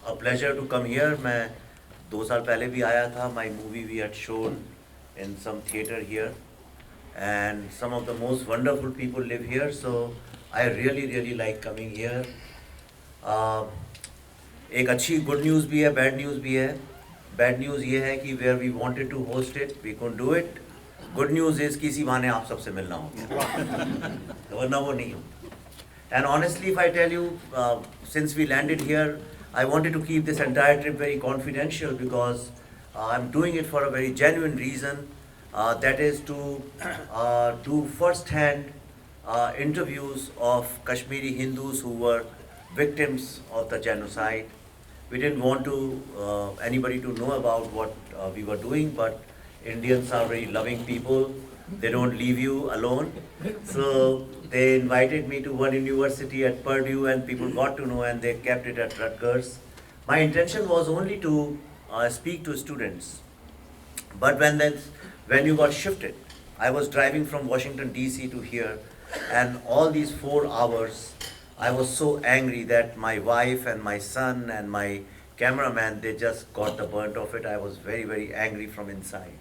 a pleasure to come here. मैं 2 साल पहले भी आया था. My movie we had shown in some theater here, and some of the most wonderful people live here. So I really like coming here. एक अच्छी good news भी है, bad news भी है. Bad news ये है कि where we wanted to host it, we couldn't do it. Good news is किसी बहाने आप सबसे मिलना हो गया. वरना वो नहीं हो. And honestly, if I tell you, since we landed here, I wanted to keep this entire trip very confidential because I'm doing it for a very genuine reason. That is to do first-hand interviews of Kashmiri Hindus who were victims of the genocide. We didn't want to anybody to know about what we were doing, but Indians are very loving people. They don't leave you alone. So they invited me to one university at Purdue, and people got to know, and they kept it at Rutgers. My intention was only to speak to students. But when you got shifted, I was driving from Washington DC to here, and all these 4 hours, I was so angry that my wife and my son and my cameraman, they just got the burnt of it. I was very angry from inside.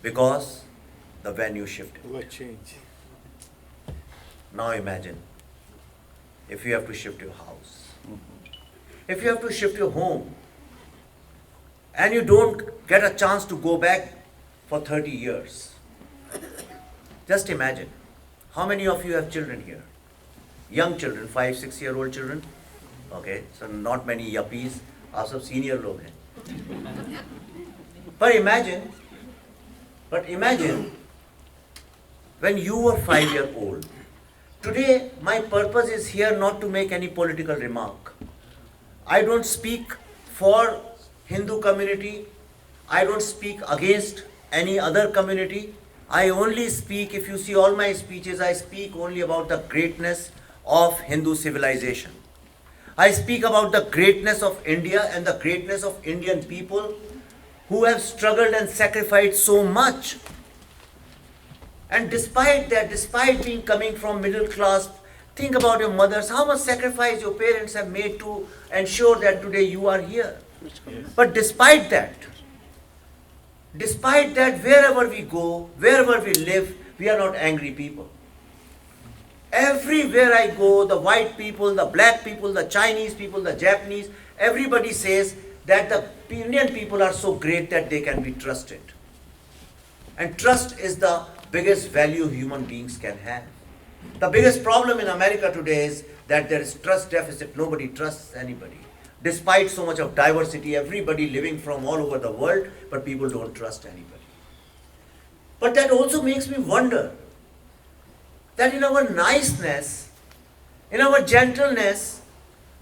Because the venue shifted. What change? Now imagine if you have to shift your house, if you have to shift your home, and you don't get a chance to go back for 30 years. Just imagine, how many of you have children here? Young children, 5-6-year-old children? Okay, so not many yuppies, आप सब senior लोग हैं. But imagine when you were 5-year-old. Today, my purpose is here not to make any political remark. I don't speak for Hindu community. I don't speak against any other community. I only speak, if you see all my speeches, I speak only about the greatness of Hindu civilization. I speak about the greatness of India and the greatness of Indian people who have struggled and sacrificed so much. And despite that, despite being coming from middle class, think about your mothers, how much sacrifice your parents have made to ensure that today you are here. But despite that, wherever we go, wherever we live, we are not angry people. Everywhere I go, the white people, the black people, the Chinese people, the Japanese, everybody says that the Indian people are so great that they can be trusted. And trust is the biggest value human beings can have. The biggest problem in America today is that there is trust deficit. Nobody trusts anybody. Despite so much of diversity, everybody living from all over the world, but people don't trust anybody. But that also makes me wonder that in our niceness, in our gentleness,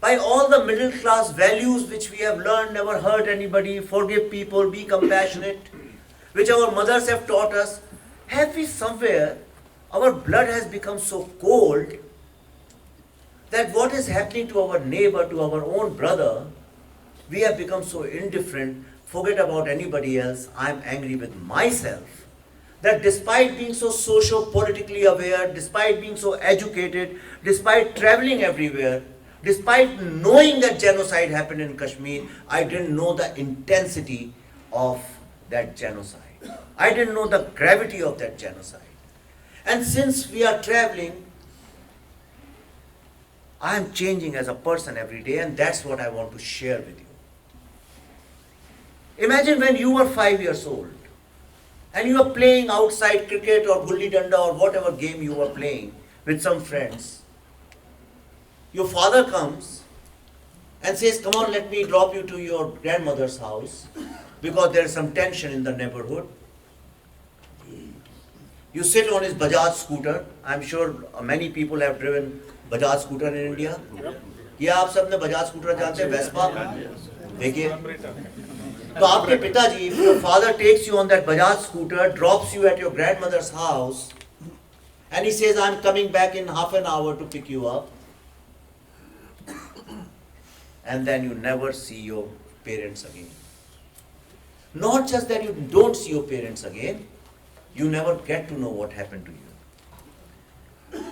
by all the middle class values which we have learned, never hurt anybody, forgive people, be compassionate, which our mothers have taught us, have we somewhere, our blood has become so cold that what is happening to our neighbor, to our own brother, we have become so indifferent, forget about anybody else, I am angry with myself. That despite being so socio-politically aware, despite being so educated, despite traveling everywhere, despite knowing that genocide happened in Kashmir, I didn't know the intensity of that genocide. I didn't know the gravity of that genocide. And since we are traveling, I am changing as a person every day, and that's what I want to share with you. Imagine when you were 5 years old, and you are playing outside cricket or gulli danda or whatever game you are playing with some friends. Your father comes and says, come on, let me drop you to your grandmother's house because there is some tension in the neighborhood. You sit on his Bajaj scooter. I'm sure many people have driven Bajaj scooter in India. क्या आप सब ने Bajaj scooter जानते हैं? Vespa? देखिए. तो आपके पिताजी, if your father takes you on that Bajaj scooter, drops you at your grandmother's house, and he says, I'm coming back in half an hour to pick you up, and then you never see your parents again. Not just that you don't see your parents again, you never get to know what happened to you.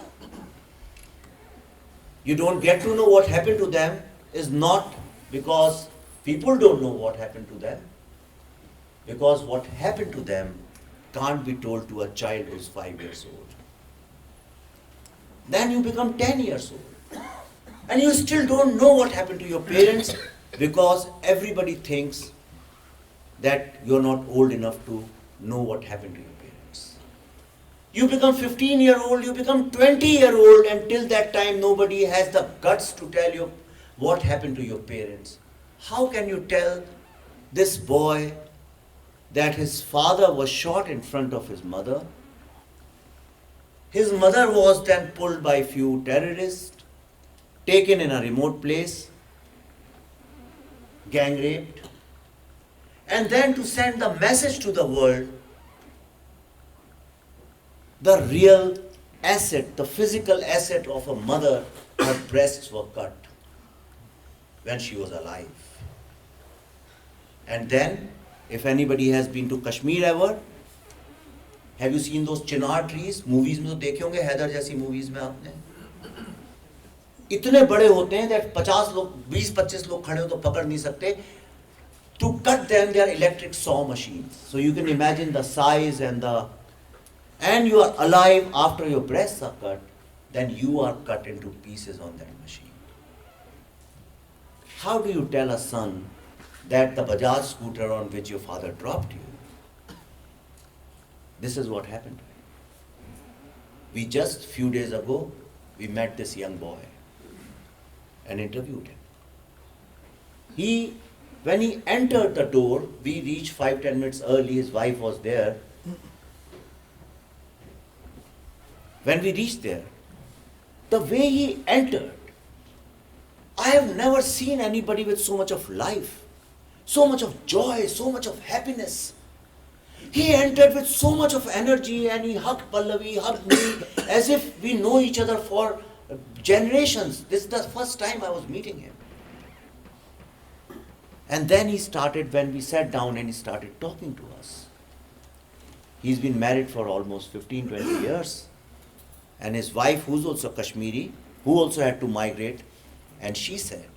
You don't get to know what happened to them, is not because people don't know what happened to them, because what happened to them can't be told to a child who's 5 years old. Then you become 10 years old. And you still don't know what happened to your parents because everybody thinks that you're not old enough to know what happened to your parents. You become 15-year-old, you become 20-year-old, and till that time nobody has the guts to tell you what happened to your parents. How can you tell this boy that his father was shot in front of his mother? His mother was then pulled by few terrorists, taken in a remote place, gang raped, and then to send the message to the world, the real asset, the physical asset of a mother, her breasts were cut when she was alive. And then, if anybody has been to Kashmir ever, have you seen those chinar trees? Movies में तो देखे होंगे, हैदर जैसी movies में आपने. इतने बड़े होते हैं that 50 लोग, 20-25 लोग खड़े हो तो पकड़ नहीं सकते. To cut them, they are electric saw machines. So you can imagine the size and you are alive after your breasts are cut, then you are cut into pieces on that machine. How do you tell a son that the Bajaj scooter on which your father dropped you? This is what happened to him. We just few days ago, we met this young boy and interviewed him. When he entered the door, we reached 5-10 minutes early, his wife was there. When we reached there, the way he entered, I have never seen anybody with so much of life, so much of joy, so much of happiness. He entered with so much of energy and he hugged Pallavi, hugged me, as if we know each other for generations. This is the first time I was meeting him. And then he started, when we sat down and he started talking to us. He's been married for almost 15-20 years. And his wife, who's also Kashmiri, who also had to migrate, and she said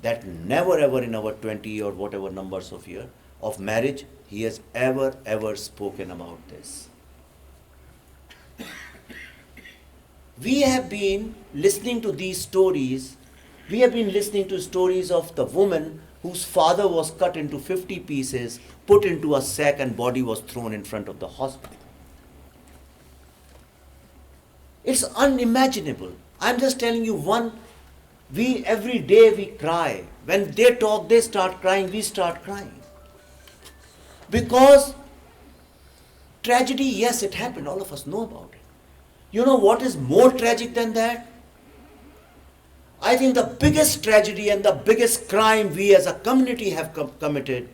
that never ever in our 20 or whatever numbers of year of marriage, he has ever spoken about this. We have been listening to these stories. We have been listening to stories of the woman whose father was cut into 50 pieces, put into a sack, and body was thrown in front of the hospital. It's unimaginable. I'm just telling you every day we cry. When they talk, they start crying, we start crying. Because tragedy, yes, it happened, all of us know about it. You know what is more tragic than that? I think the biggest tragedy and the biggest crime we as a community have committed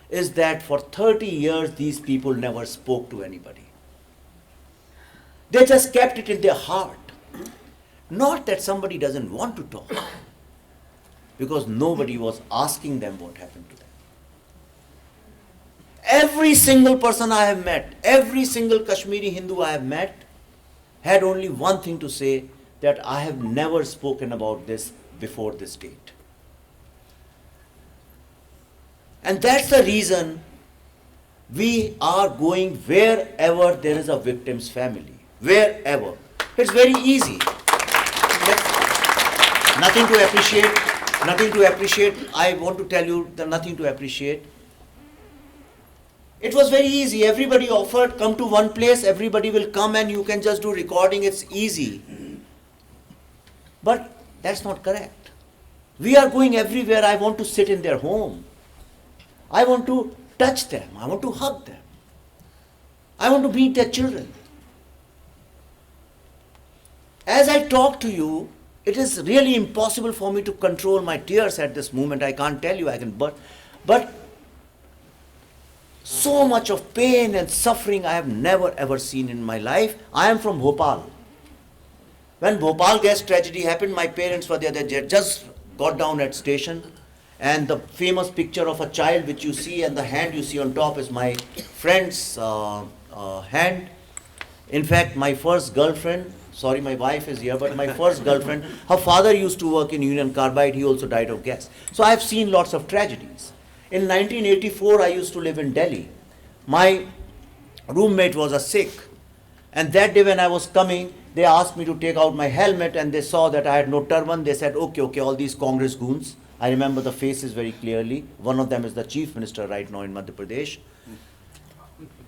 is that for 30 years these people never spoke to anybody. They just kept it in their heart. Not that somebody doesn't want to talk, because nobody was asking them what happened to them. Every single person I have met, every single Kashmiri Hindu I have met, had only one thing to say, that I have never spoken about this before this date. And that's the reason we are going wherever there is a victim's family. Wherever. It's very easy. Nothing to appreciate. I want to tell you the nothing to appreciate. It was very easy. Everybody offered, come to one place, everybody will come and you can just do recording. It's easy. But that's not correct. We are going everywhere. I want to sit in their home. I want to touch them. I want to hug them. I want to meet their children. As I talk to you, it is really impossible for me to control my tears at this moment. I can't tell you, but so much of pain and suffering I have never ever seen in my life. I am from Bhopal. When Bhopal gas tragedy happened, my parents were there. They just got down at station, and the famous picture of a child which you see and the hand you see on top is my friend's hand. In fact, my first girlfriend Sorry, my wife is here, but my first girlfriend, her father used to work in Union Carbide, he also died of gas. So I've seen lots of tragedies. In 1984, I used to live in Delhi. My roommate was a Sikh, and that day when I was coming, they asked me to take out my helmet, and they saw that I had no turban. They said, okay, all these Congress goons. I remember the faces very clearly. One of them is the chief minister right now in Madhya Pradesh.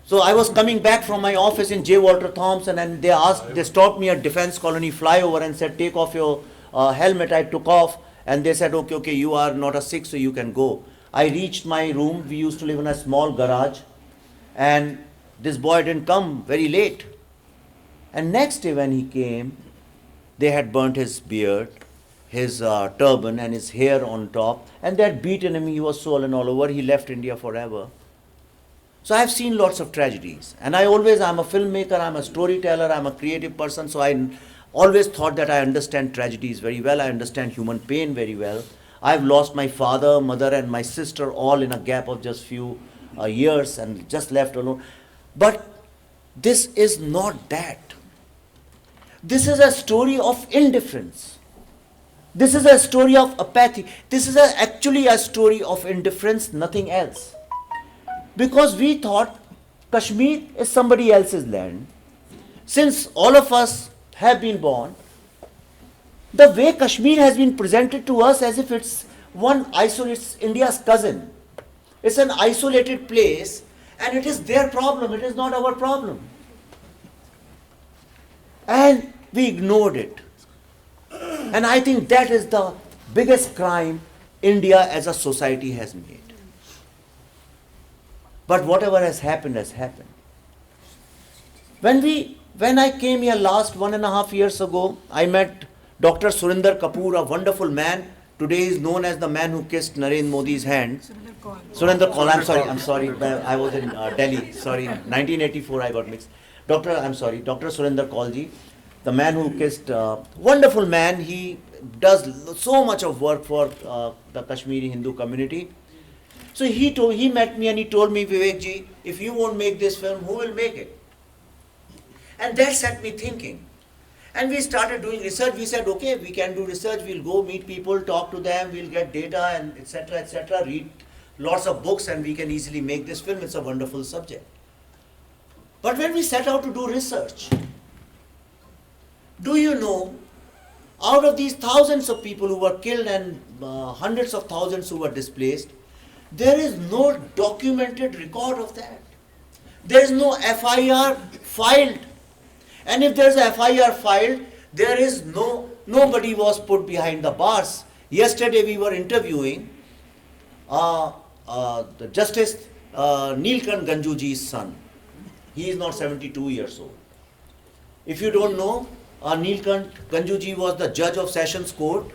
So I was coming back from my office in J. Walter Thompson, and they stopped me at Defense Colony flyover and said, take off your helmet. I took off, and they said, okay, you are not a Sikh, so you can go. I reached my room. We used to live in a small garage, and this boy didn't come, very late. And next day when he came, they had burnt his beard, his turban and his hair on top, and they had beaten him. He was swollen all over. He left India forever. So I have seen lots of tragedies. And I'm a filmmaker, I'm a storyteller, I'm a creative person, so I always thought that I understand tragedies very well. I understand human pain very well. I've lost my father, mother, and my sister all in a gap of just few years and just left alone. But this is not that. This is a story of indifference. This is a story of apathy. This is actually a story of indifference, nothing else. Because we thought Kashmir is somebody else's land. Since all of us have been born, the way Kashmir has been presented to us as if it's it's India's cousin. It's an isolated place, and it is their problem, it is not our problem. And we ignored it. And I think that is the biggest crime India as a society has made. But whatever has happened has happened. When I came here last 1.5 years ago, I met Dr. Surinder Kapoor, a wonderful man. Today he is known as the man who kissed Narendra Modi's hand. Surinder Kaul, I'm sorry, I was in Delhi, sorry, 1984 I got mixed. Dr. Surinder Kaulji, the man who kissed, wonderful man. He does so much of work for the Kashmiri Hindu community. So he met me and he told me, Vivek ji, if you won't make this film, who will make it? And that set me thinking. And we started doing research. We said, okay, we can do research. We'll go meet people, talk to them, we'll get data and etc., read lots of books, and we can easily make this film. It's a wonderful subject. But when we set out to do research, do you know, out of these thousands of people who were killed and hundreds of thousands who were displaced, there is no documented record of that. There is no FIR filed. And if there is a FIR filed, there is nobody was put behind the bars. Yesterday we were interviewing the Justice Neelkant Ganjuji's son. He is now 72 years old. If you don't know, Neelkant Ganjuji was the judge of Sessions Court.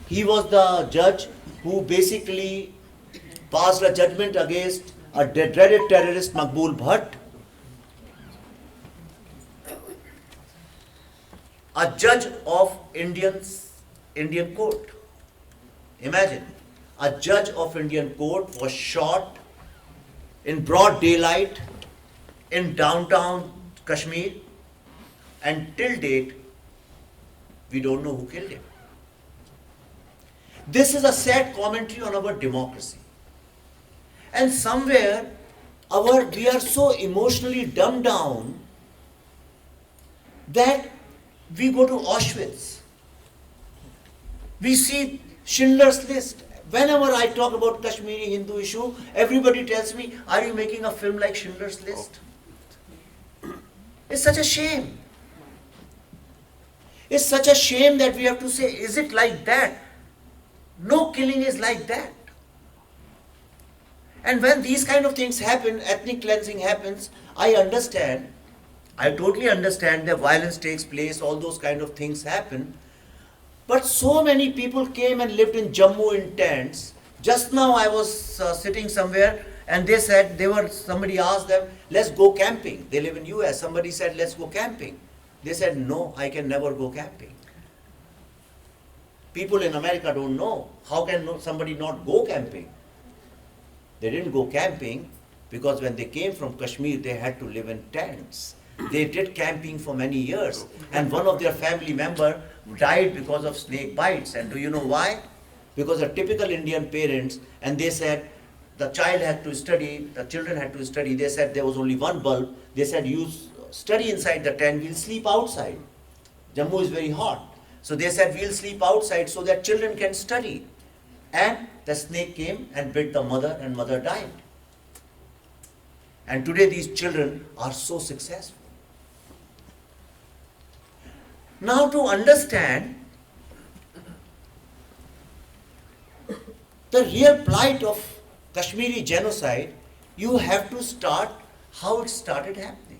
He was the judge who basically passed a judgment against a dreaded terrorist Maqbool Bhatt. A judge of Indian court. Imagine, a judge of Indian court was shot in broad daylight in downtown Kashmir, and till date, we don't know who killed him. This is a sad commentary on our democracy. And somewhere, we are so emotionally dumbed down that we go to Auschwitz. We see Schindler's List. Whenever I talk about Kashmiri Hindu issue, everybody tells me, are you making a film like Schindler's List? It's such a shame. It's such a shame that we have to say, is it like that? No killing is like that. And when these kind of things happen, ethnic cleansing happens, I totally understand that violence takes place, all those kind of things happen. But so many people came and lived in Jammu in tents. Just now I was sitting somewhere and they said, somebody asked them, let's go camping. They live in US. Somebody said, let's go camping. They said, no, I can never go camping. People in America don't know. How can somebody not go camping? They didn't go camping because when they came from Kashmir, they had to live in tents. They did camping for many years, and one of their family member died because of snake bites. And do you know why? Because a typical Indian parents, and they said the child had to study, the children had to study. They said there was only one bulb. They said, you study inside the tent, we'll sleep outside. Jammu is very hot. So they said, we'll sleep outside so that children can study. And the snake came and bit the mother, and mother died. And today these children are so successful. Now to understand the real plight of Kashmiri genocide, you have to start how it started happening.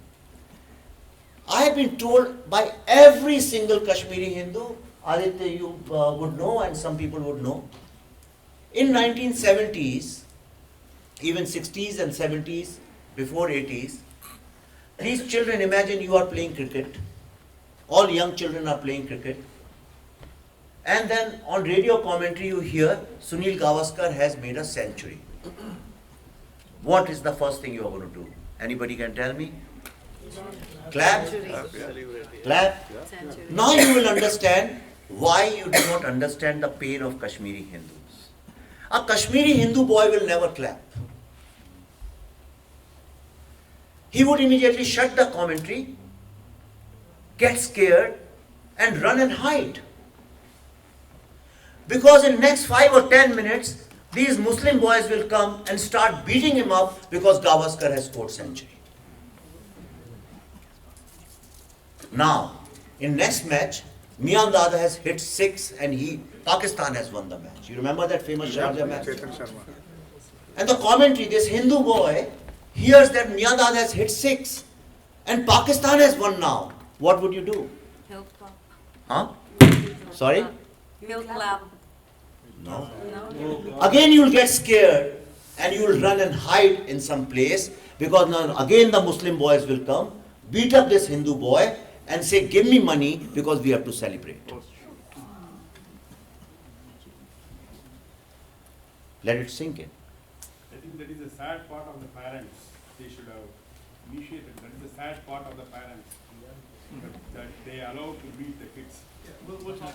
I have been told by every single Kashmiri Hindu, Aditya you would know and some people would know, in 1970s, even 60s and 70s, before 80s, these children, imagine you are playing cricket, all young children are playing cricket, and then on radio commentary you hear Sunil Gavaskar has made a century. What is the first thing you are going to do? Anybody can tell me? Clap? Clap? Now you will understand why you do not understand the pain of Kashmiri Hindus. A Kashmiri Hindu boy will never clap. He would immediately shut the commentary, get scared, and run and hide. Because in next 5 or 10 minutes, these Muslim boys will come and start beating him up because Gavaskar has scored century. Now, in next match, Mian Dada has hit 6 and Pakistan has won the match. You remember that famous Sharjah match? And the commentary, this Hindu boy hears that Mian Dada has hit 6 and Pakistan has won now. What would you do? He'll clap. Huh? Sorry? He'll clap. No. No? Again you will get scared and you will run and hide in some place because now again the Muslim boys will come, beat up this Hindu boy and say, give me money because we have to celebrate. Let it sink in. I think that is the sad part of the parents. They should have initiated. That is the sad part of the parents. That they allow to beat the kids.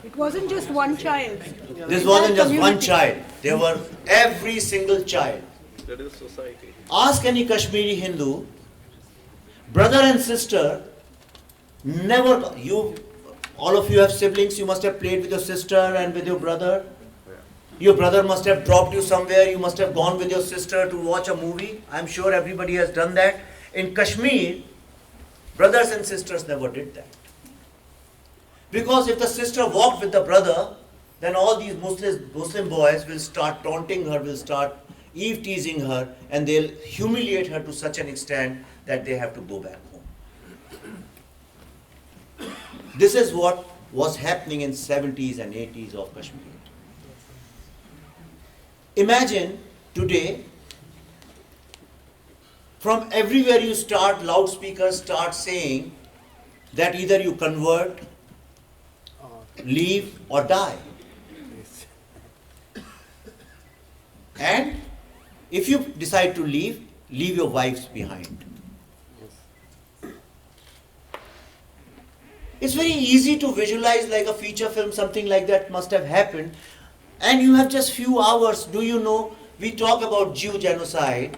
It wasn't just one child. This wasn't just one child. There were every single child. That is society. Ask any Kashmiri Hindu, brother and sister, never, all of you have siblings, you must have played with your sister and with your brother. Your brother must have dropped you somewhere, you must have gone with your sister to watch a movie. I'm sure everybody has done that. In Kashmir, brothers and sisters never did that. Because if the sister walked with the brother, then all these Muslim boys will start taunting her, will start eve teasing her, and they'll humiliate her to such an extent that they have to go back home. This is what was happening in 70s and 80s of Kashmir. Imagine today, from everywhere you start, loudspeakers start saying that either you convert, leave or die. And if you decide to leave your wives behind. It's very easy to visualize like a feature film, something like that must have happened. And you have just few hours. Do you know, we talk about Jew genocide,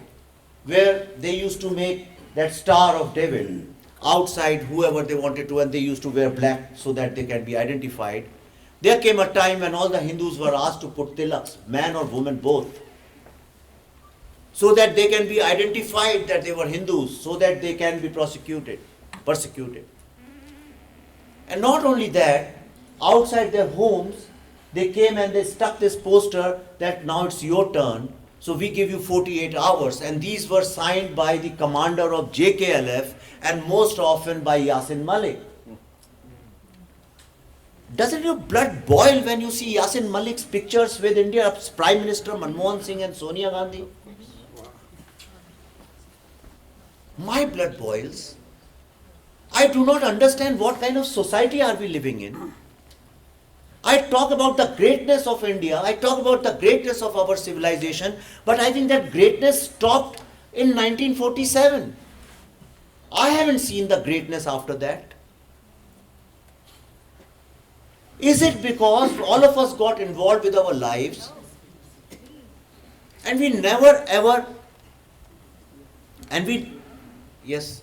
where they used to make that Star of David outside whoever they wanted to, and they used to wear black so that they can be identified. There came a time when all the Hindus were asked to put tilaks, man or woman both, so that they can be identified that they were Hindus, so that they can be persecuted. And not only that, outside their homes, they came and they stuck this poster that now it's your turn, so we give you 48 hours. And these were signed by the commander of JKLF and most often by Yasin Malik. Doesn't your blood boil when you see Yasin Malik's pictures with India's Prime Minister Manmohan Singh and Sonia Gandhi? My blood boils. I do not understand what kind of society are we living in. I talk about the greatness of India, I talk about the greatness of our civilization, but I think that greatness stopped in 1947. I haven't seen the greatness after that. Is it because all of us got involved with our lives and we never ever, and we, yes,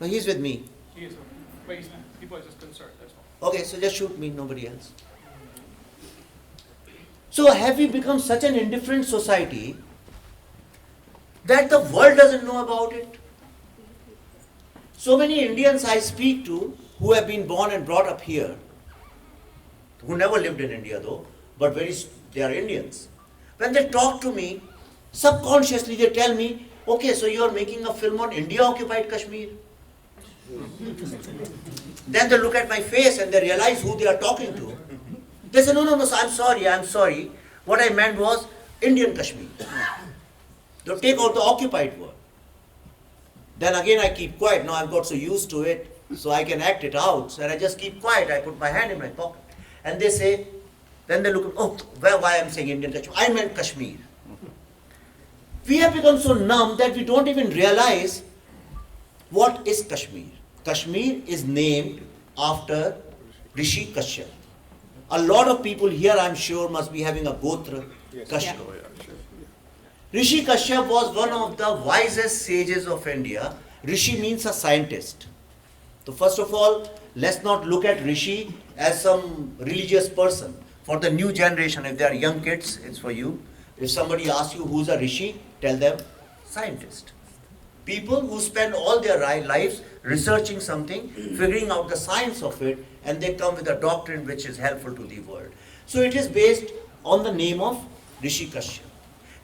no, he's with me. He is, but he's, people are just concerned, that's all. Okay, so just shoot me, nobody else. So have we become such an indifferent society that the world doesn't know about it? So many Indians I speak to who have been born and brought up here, who never lived in India though, but they are Indians. When they talk to me, subconsciously they tell me, okay, so you are making a film on India-occupied Kashmir. Then they look at my face and they realize who they are talking to. They say, no, so I'm sorry. What I meant was Indian Kashmir. They take out the occupied word. Then again I keep quiet. Now I've got so used to it, so I can act it out. So I just keep quiet. I put my hand in my pocket. And they say, then they look, oh, why I'm saying Indian Kashmir? I meant Kashmir. We have become so numb that we don't even realize what is Kashmir. Kashmir is named after Rishi Kashyap. A lot of people here, I'm sure, must be having a Gotra, Kashyap. Rishi Kashyap was one of the wisest sages of India. Rishi means a scientist. So first of all, let's not look at Rishi as some religious person. For the new generation, if they are young kids, it's for you. If somebody asks you who's a Rishi, tell them scientist. People who spend all their lives researching something, figuring out the science of it, and they come with a doctrine which is helpful to the world. So it is based on the name of Rishi Kashyap.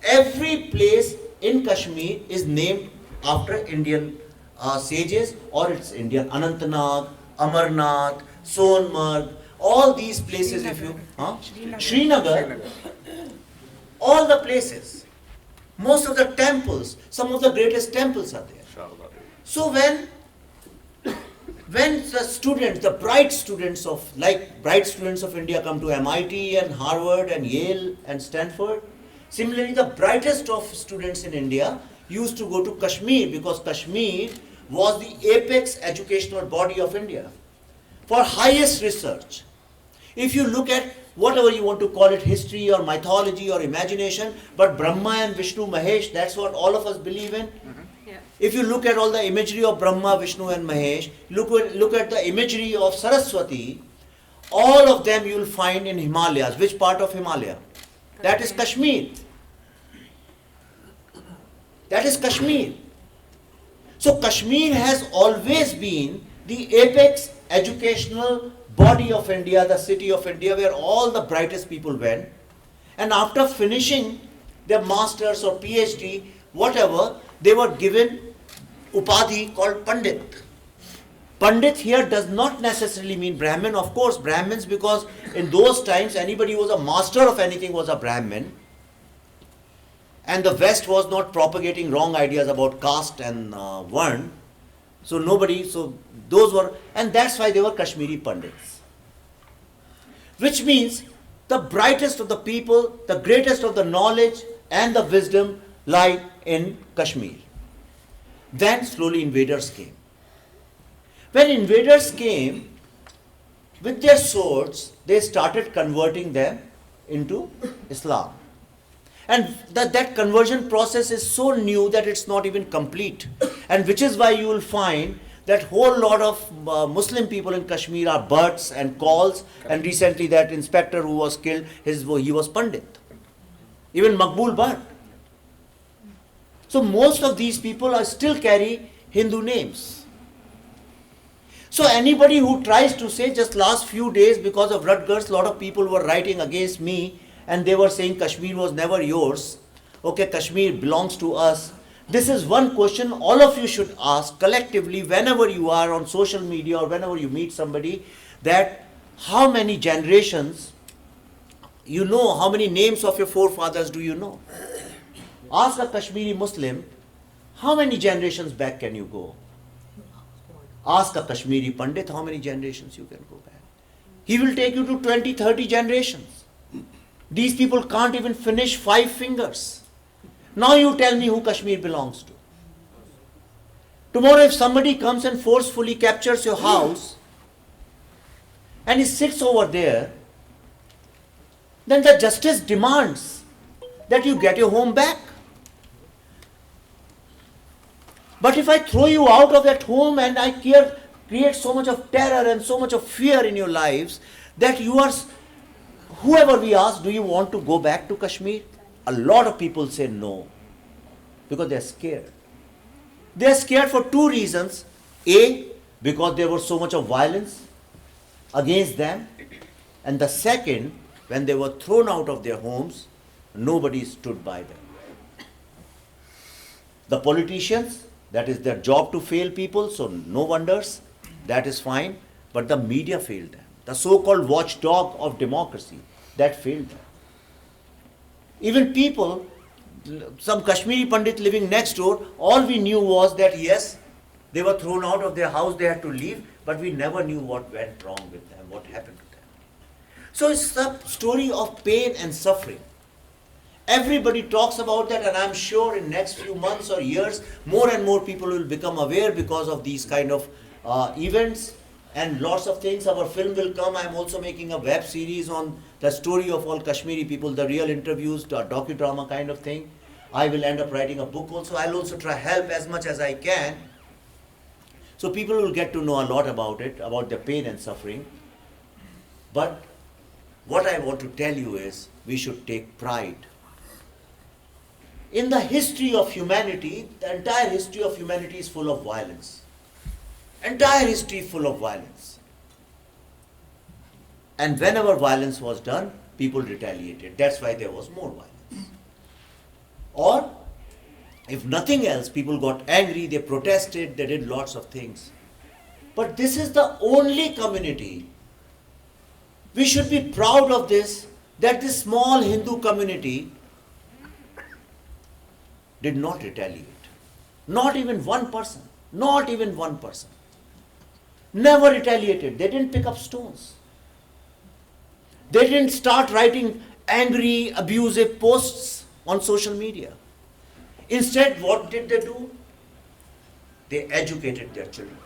Every place in Kashmir is named after Indian sages, or it's Indian. Anantnag, Amarnath, Sonmarg, all these places, if you, Srinagar, all the places, most of the temples, some of the greatest temples are there. So when the students, the bright students of India come to MIT and Harvard and Yale and Stanford, similarly the brightest of students in India used to go to Kashmir because Kashmir was the apex educational body of India for highest research. If you look at whatever you want to call it, history or mythology or imagination, but Brahma and Vishnu Mahesh, that's what all of us believe in. Yeah. If you look at all the imagery of Brahma, Vishnu and Mahesh, look at the imagery of Saraswati, all of them you will find in Himalayas. Which part of Himalaya? That is Kashmir. That is Kashmir. So Kashmir has always been the apex educational body of India, the city of India, where all the brightest people went. And after finishing their masters or PhD, whatever, they were given upadhi called Pandit. Pandit here does not necessarily mean Brahmin. Of course, Brahmins, because in those times anybody who was a master of anything was a Brahmin. And the West was not propagating wrong ideas about caste and Varn. So those were, and that's why they were Kashmiri Pandits. Which means the brightest of the people, the greatest of the knowledge and the wisdom lie in Kashmir. Then slowly invaders came. When invaders came, with their swords, they started converting them into Islam. And that conversion process is so new that it's not even complete. And which is why you will find that whole lot of Muslim people in Kashmir are Bhatts and Kauls. And recently that inspector who was killed, he was Pandit. Even Maqbul Bhatt. So most of these people still carry Hindu names. So anybody who tries to say, just last few days because of Rutgers, a lot of people were writing against me and they were saying Kashmir was never yours. Okay, Kashmir belongs to us. This is one question all of you should ask collectively whenever you are on social media or whenever you meet somebody, that how many generations you know, how many names of your forefathers do you know? Ask a Kashmiri Muslim, how many generations back can you go? Ask a Kashmiri Pandit, how many generations you can go back? He will take you to 20, 30 generations. These people can't even finish 5 fingers. Now you tell me who Kashmir belongs to. Tomorrow if somebody comes and forcefully captures your house and he sits over there, then the justice demands that you get your home back. But if I throw you out of that home and I create so much of terror and so much of fear in your lives that you are, whoever we ask, do you want to go back to Kashmir? A lot of people say no, because they are scared. They are scared for two reasons. A, because there was so much of violence against them. And the second, when they were thrown out of their homes, nobody stood by them. The politicians, that is their job to fail people, so no wonders, that is fine. But the media failed them. The so-called watchdog of democracy, that failed them. Even people, some Kashmiri Pandit living next door, all we knew was that yes, they were thrown out of their house, they had to leave, but we never knew what went wrong with them, what happened to them. So it's a story of pain and suffering. Everybody talks about that, and I'm sure in next few months or years, more and more people will become aware because of these kind of events and lots of things. Our film will come. I'm also making a web series on the story of all Kashmiri people, the real interviews, the docudrama kind of thing. I will end up writing a book also. I'll also try help as much as I can. So people will get to know a lot about it, about the pain and suffering. But what I want to tell you is, we should take pride. In the history of humanity, the entire history of humanity is full of violence. Entire history full of violence. And whenever violence was done, people retaliated. That's why there was more violence. Or, if nothing else, people got angry, they protested, they did lots of things. But this is the only community, we should be proud of this, that this small Hindu community did not retaliate. Not even one person. Not even one person. Never retaliated. They didn't pick up stones. They didn't start writing angry, abusive posts on social media. Instead, what did they do? They educated their children.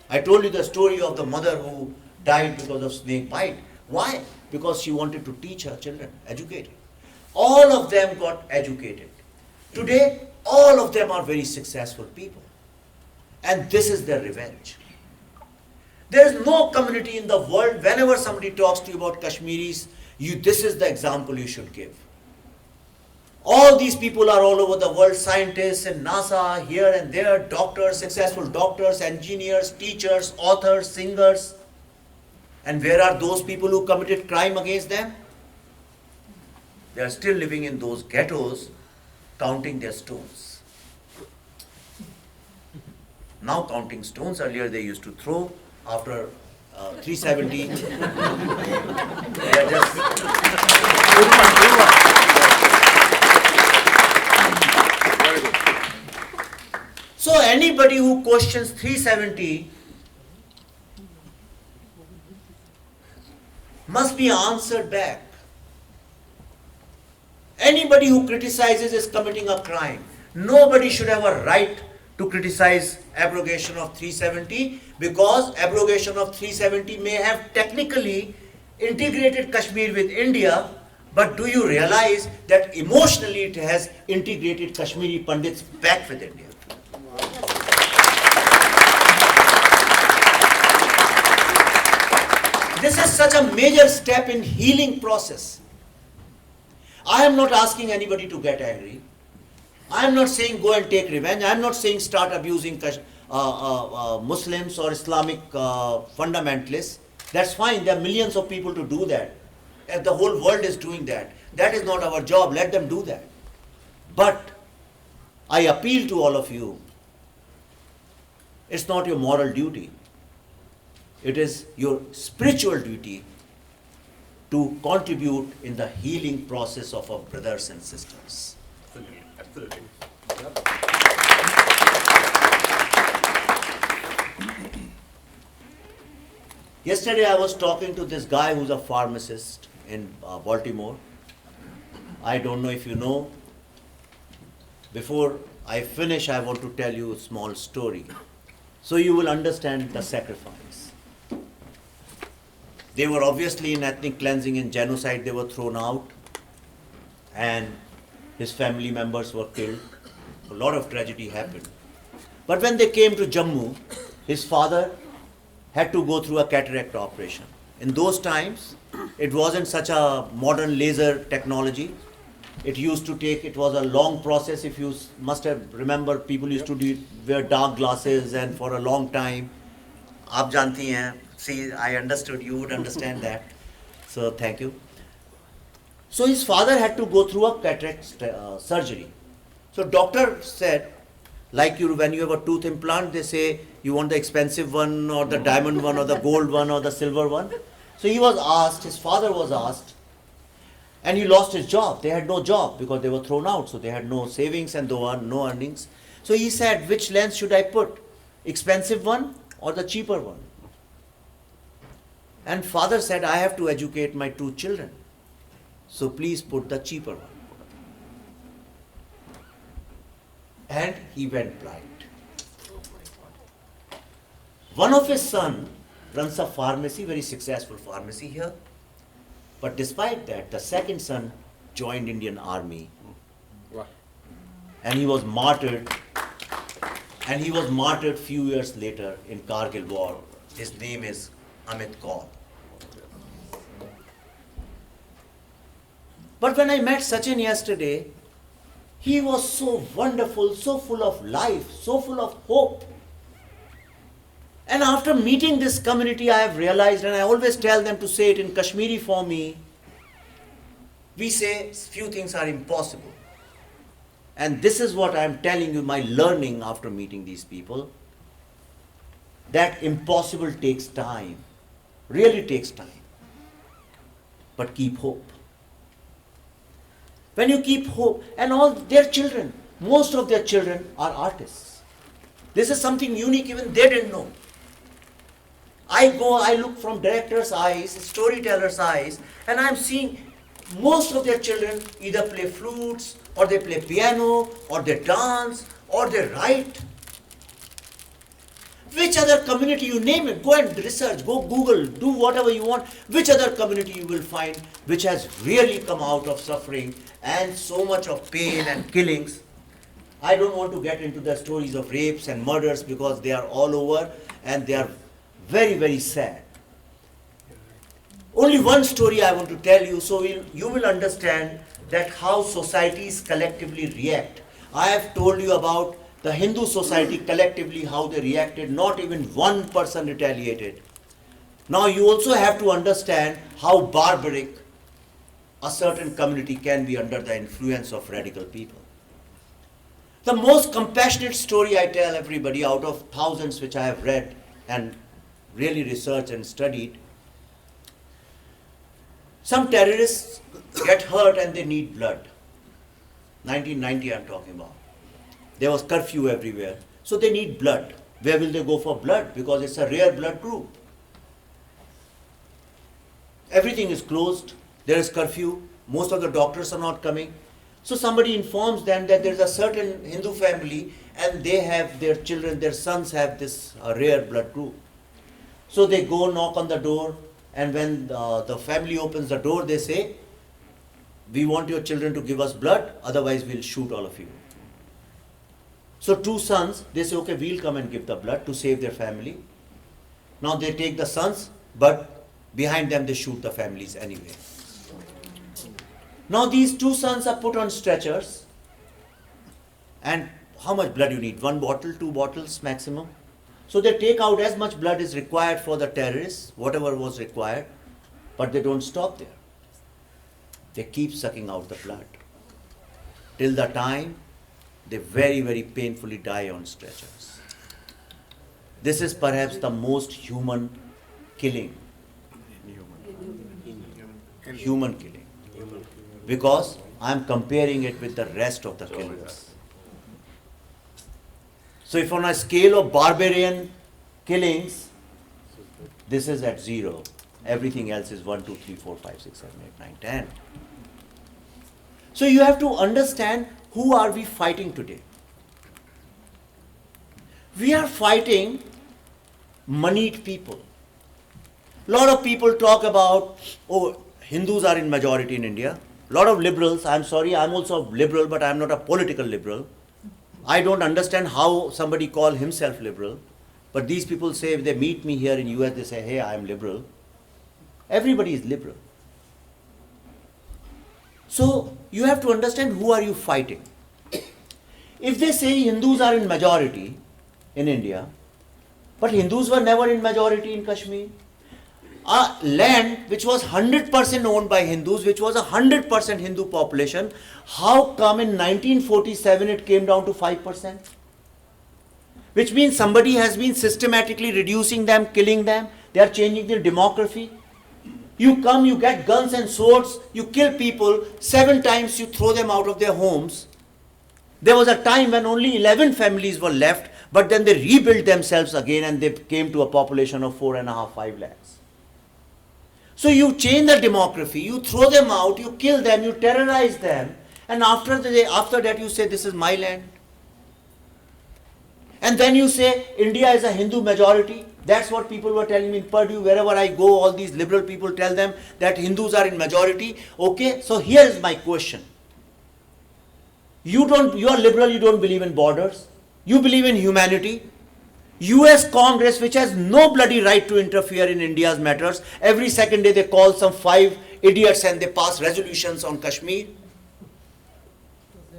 I told you the story of the mother who died because of snake bite. Why? Because she wanted to teach her children, educate them. All of them got educated. Today, all of them are very successful people. And this is their revenge. There is no community in the world, whenever somebody talks to you about Kashmiris, this is the example you should give. All these people are all over the world, scientists and NASA, here and there, doctors, successful doctors, engineers, teachers, authors, singers. And where are those people who committed crime against them? They are still living in those ghettos, counting their stones. Now counting stones, earlier they used to throw after 370. They are just So anybody who questions 370 must be answered back. Anybody who criticizes is committing a crime. Nobody should have a right to criticize abrogation of 370, because abrogation of 370 may have technically integrated Kashmir with India, but do you realize that emotionally it has integrated Kashmiri Pandits back with India? This is such a major step in healing process. I am not asking anybody to get angry. I am not saying go and take revenge. I am not saying start abusing Muslims or Islamic fundamentalists. That's fine. There are millions of people to do that. And the whole world is doing that. That is not our job. Let them do that. But I appeal to all of you. It's not your moral duty. It is your spiritual duty to contribute in the healing process of our brothers and sisters. Absolutely. Yesterday I was talking to this guy who's a pharmacist in Baltimore. I don't know if you know, before I finish, I want to tell you a small story. So you will understand the sacrifice. They were obviously in ethnic cleansing and genocide, they were thrown out. And his family members were killed. A lot of tragedy happened. But when they came to Jammu, his father had to go through a cataract operation. In those times, it wasn't such a modern laser technology. It used to take, it was a long process. If you must have remember, people used to wear dark glasses and for a long time. Aap janti hain. See, I understood, you would understand that. So thank you. So his father had to go through a cataract surgery. So doctor said, like when you have a tooth implant, they say you want the expensive one or the diamond one or the gold one or the silver one. So he was asked, his father was asked, and he lost his job. They had no job because they were thrown out. So they had no savings and no earnings. So he said, which lens should I put? Expensive one or the cheaper one? And father said, I have to educate my 2 children. So please put the cheaper one. And he went blind. One of his son runs a pharmacy, very successful pharmacy here. But despite that, the second son joined Indian Army. And he was martyred. And he was martyred few years later in Kargil war. His name is Amit Kaur. But when I met Sachin yesterday, he was so wonderful, so full of life, so full of hope. And after meeting this community, I have realized, and I always tell them to say it in Kashmiri for me, we say few things are impossible. And this is what I am telling you, my learning after meeting these people, that impossible takes time, really takes time. But keep hope. When you keep hope, and all their children, most of their children are artists. This is something unique, even they didn't know. I look from director's eyes, storyteller's eyes, and I'm seeing most of their children either play flutes, or they play piano, or they dance, or they write. Which other community, you name it, go and research, go Google, do whatever you want. Which other community you will find which has really come out of suffering and so much of pain and killings. I don't want to get into the stories of rapes and murders because they are all over and they are very, very sad. Only one story I want to tell you so you will understand that how societies collectively react. I have told you about the Hindu society collectively, how they reacted. Not even one person retaliated. Now you also have to understand how barbaric a certain community can be under the influence of radical people. The most compassionate story I tell everybody out of thousands which I have read and really researched and studied, some terrorists get hurt and they need blood. 1990 I'm talking about. There was curfew everywhere. So they need blood. Where will they go for blood? Because it's a rare blood group. Everything is closed. There is curfew. Most of the doctors are not coming. So somebody informs them that there is a certain Hindu family and they have their children, their sons have this rare blood group. So they go knock on the door, and when the family opens the door, they say, we want your children to give us blood, otherwise we'll shoot all of you. So 2 sons, they say, okay, we'll come and give the blood to save their family. Now they take the sons, but behind them they shoot the families anyway. Now these 2 sons are put on stretchers, and how much blood you need? 1 bottle, 2 bottles maximum. So they take out as much blood is required for the terrorists, whatever was required, but they don't stop there. They keep sucking out the blood till the time they very, very painfully die on stretchers. This is perhaps the most human killing. Human killing. Because I am comparing it with the rest of the killings. So if on a scale of barbarian killings, this is at 0. Everything else is 1, 2, 3, 4, 5, 6, 7, 8, 9, 10. So you have to understand who are we fighting today. We are fighting moneyed people. Lot of people talk about, oh, Hindus are in majority in India. Lot of liberals, I'm sorry, I'm also a liberal, but I'm not a political liberal. I don't understand how somebody call himself liberal, but these people say, if they meet me here in US, they say, hey, I'm liberal. Everybody is liberal. So you have to understand who are you fighting. If they say Hindus are in majority in India, but Hindus were never in majority in Kashmir. A land which was 100% owned by Hindus, which was a 100% Hindu population, how come in 1947 it came down to 5%? Which means somebody has been systematically reducing them, killing them, they are changing their demography. You come, you get guns and swords, you kill people, 7 times you throw them out of their homes. There was a time when only 11 families were left, but then they rebuilt themselves again and they came to a population of 4.5, 5 lakhs. So you change the demography, you throw them out, you kill them, you terrorize them, and after that you say this is my land. And then you say India is a Hindu majority. That's what people were telling me in Purdue. Wherever I go, all these liberal people tell them that Hindus are in majority. Okay, so here is my question. You are liberal, you don't believe in borders. You believe in humanity. US Congress, which has no bloody right to interfere in India's matters, every second day they call some 5 idiots and they pass resolutions on Kashmir.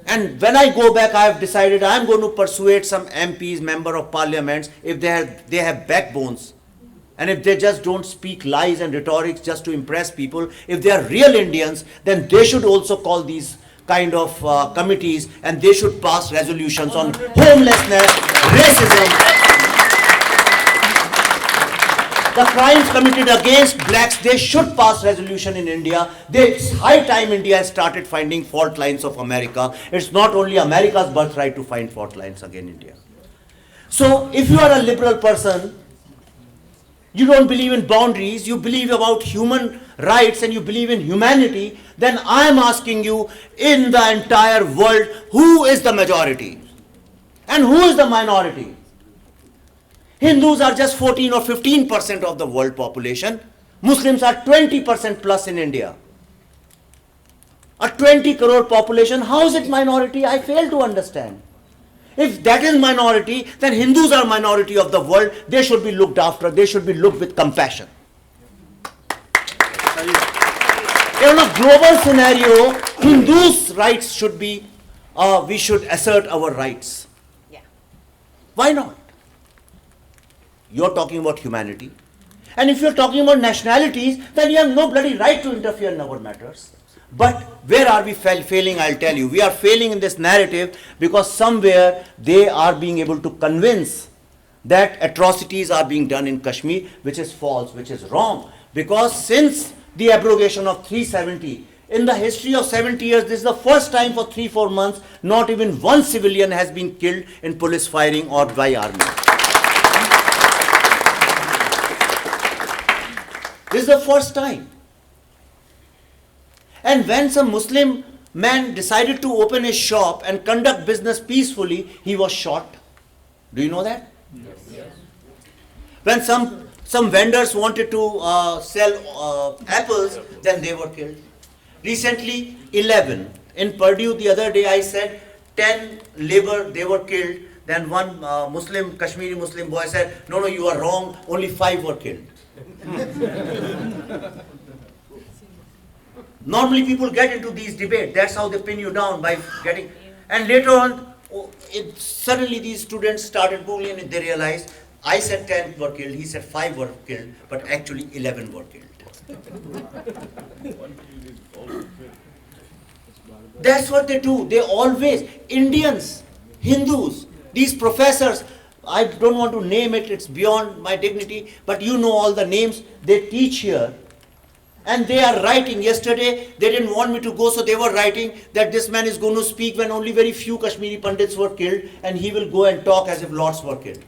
And when I go back, I have decided I am going to persuade some MPs, member of parliaments, if they have backbones. And if they just don't speak lies and rhetorics just to impress people, if they are real Indians, then they should also call these kind of committees and they should pass resolutions on homelessness, racism, the crimes committed against blacks. They should pass resolution in India. It's high time India has started finding fault lines of America. It's not only America's birthright to find fault lines against India. So if you are a liberal person, you don't believe in boundaries, you believe about human rights and you believe in humanity, then I am asking you, in the entire world, who is the majority? And who is the minority? Hindus are just 14 or 15% of the world population. Muslims are 20% plus in India. A 20 crore population, how is it minority? I fail to understand. If that is minority, then Hindus are minority of the world. They should be looked after. They should be looked with compassion. In a global scenario, Hindus' rights should be, we should assert our rights. Yeah. Why not? You're talking about humanity. And if you're talking about nationalities, then you have no bloody right to interfere in our matters. But where are we failing? I'll tell you. We are failing in this narrative because somewhere they are being able to convince that atrocities are being done in Kashmir, which is false, which is wrong. Because since the abrogation of 370, in the history of 70 years, this is the first time for 3-4 months, not even one civilian has been killed in police firing or by army. This is the first time. And when some Muslim man decided to open a shop and conduct business peacefully, he was shot. Do you know that? Yes. When some vendors wanted to sell apples, then they were killed. Recently, 11. In Purdue the other day I said 10 labor, they were killed. Then one Kashmiri Muslim boy said, no, you are wrong, only 5 were killed. Normally people get into these debates. That's how they pin you down by getting. And later on, suddenly these students started Googling and they realized, I said 10 were killed, he said 5 were killed, but actually 11 were killed. That's what they do. They always, Indians, Hindus, these professors, I don't want to name it, it's beyond my dignity, but you know all the names, they teach here. And they are writing. Yesterday, they didn't want me to go, so they were writing that this man is going to speak when only very few Kashmiri Pandits were killed, and he will go and talk as if lots were killed.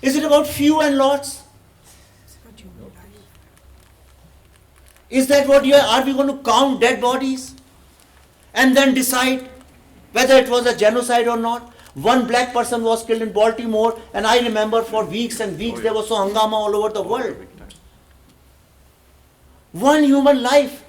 Is it about few and lots? Is that what are we going to count dead bodies? And then decide whether it was a genocide or not? One black person was killed in Baltimore, and I remember for weeks and weeks there was so hangama all over the world. One human life.